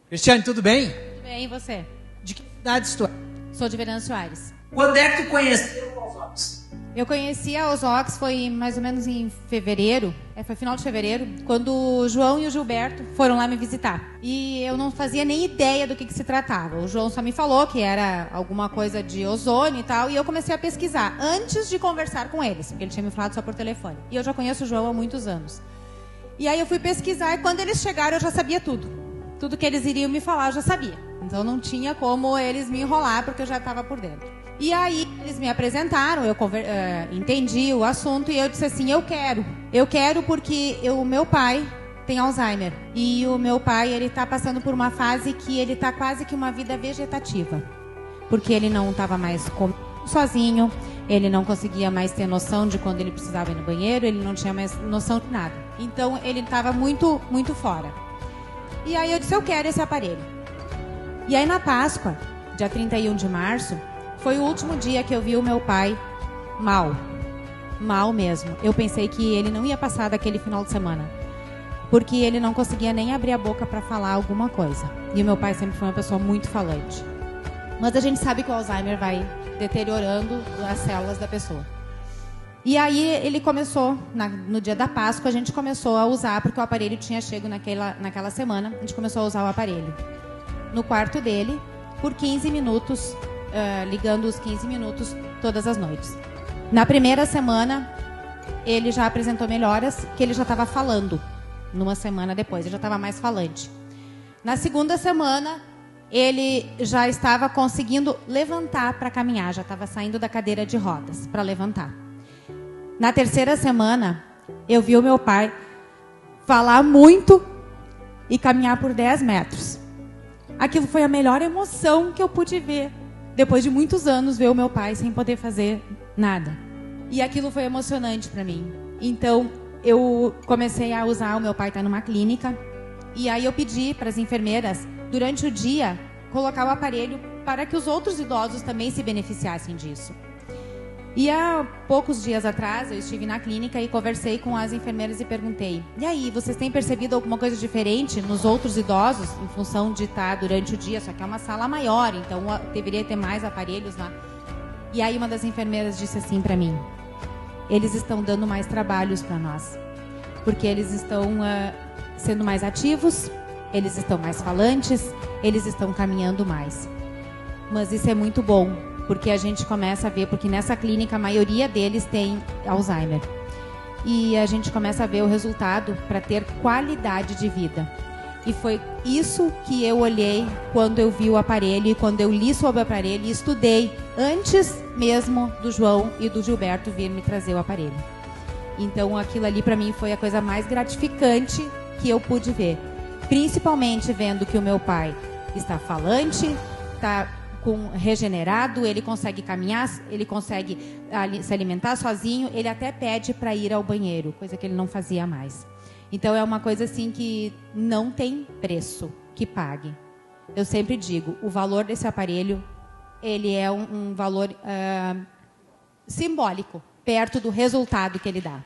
Cristiane, tudo bem? Tudo bem, e você? De que cidade tu é? Sou de Venâncio Aires. Quando é que tu conheceu o Osóx? Eu conheci a Osóx foi mais ou menos em fevereiro, foi final de fevereiro, quando o João e o Gilberto foram lá me visitar. E eu não fazia nem ideia do que se tratava. O João só me falou que era alguma coisa de ozônio e tal, e eu comecei a pesquisar antes de conversar com eles, porque ele tinha me falado só por telefone. E eu já conheço o João há muitos anos. E aí eu fui pesquisar e quando eles chegaram eu já sabia tudo. Tudo que eles iriam me falar eu já sabia. Então não tinha como eles me enrolar porque eu já estava por dentro. E aí eles me apresentaram, eu entendi o assunto e eu disse assim, eu quero porque o meu pai tem Alzheimer. E o meu pai, ele está passando por uma fase que ele está quase que uma vida vegetativa. Porque ele não estava mais sozinho, ele não conseguia mais ter noção de quando ele precisava ir no banheiro, ele não tinha mais noção de nada. Então ele estava muito, muito fora. E aí eu disse, eu quero esse aparelho. E aí na Páscoa, dia 31 de março, foi o último dia que eu vi o meu pai mal. Mal mesmo. Eu pensei que ele não ia passar daquele final de semana. Porque ele não conseguia nem abrir a boca para falar alguma coisa. E o meu pai sempre foi uma pessoa muito falante. Mas a gente sabe que o Alzheimer vai deteriorando as células da pessoa. E aí ele começou, no dia da Páscoa, a gente começou a usar, porque o aparelho tinha chego naquela semana, a gente começou a usar o aparelho no quarto dele, por 15 minutos, ligando os 15 minutos todas as noites. Na primeira semana, ele já apresentou melhoras, que ele já estava falando. Numa semana depois, ele já estava mais falante. Na segunda semana, ele já estava conseguindo levantar para caminhar, já estava saindo da cadeira de rodas para levantar. Na terceira semana, eu vi o meu pai falar muito e caminhar por 10 metros. Aquilo foi a melhor emoção que eu pude ver. Depois de muitos anos, ver o meu pai sem poder fazer nada. E aquilo foi emocionante para mim. Então, eu comecei a usar, o meu pai está numa clínica, e aí eu pedi para as enfermeiras, durante o dia, colocar o aparelho para que os outros idosos também se beneficiassem disso. E há poucos dias atrás, eu estive na clínica e conversei com as enfermeiras e perguntei, e aí, vocês têm percebido alguma coisa diferente nos outros idosos, em função de estar durante o dia, só que é uma sala maior, então deveria ter mais aparelhos lá. E aí uma das enfermeiras disse assim para mim, eles estão dando mais trabalhos para nós, porque eles estão sendo mais ativos, eles estão mais falantes, eles estão caminhando mais. Mas isso é muito bom, porque a gente começa a ver, porque nessa clínica a maioria deles tem Alzheimer. E a gente começa a ver o resultado para ter qualidade de vida. E foi isso que eu olhei quando eu vi o aparelho e quando eu li sobre o aparelho e estudei antes mesmo do João e do Gilberto vir me trazer o aparelho. Então aquilo ali para mim foi a coisa mais gratificante que eu pude ver. Principalmente vendo que o meu pai está falante, está regenerado, ele consegue caminhar, ele consegue se alimentar sozinho, ele até pede para ir ao banheiro, coisa que ele não fazia mais. Então é uma coisa assim que não tem preço que pague. Eu sempre digo, o valor desse aparelho, ele é um valor simbólico, perto do resultado que ele dá.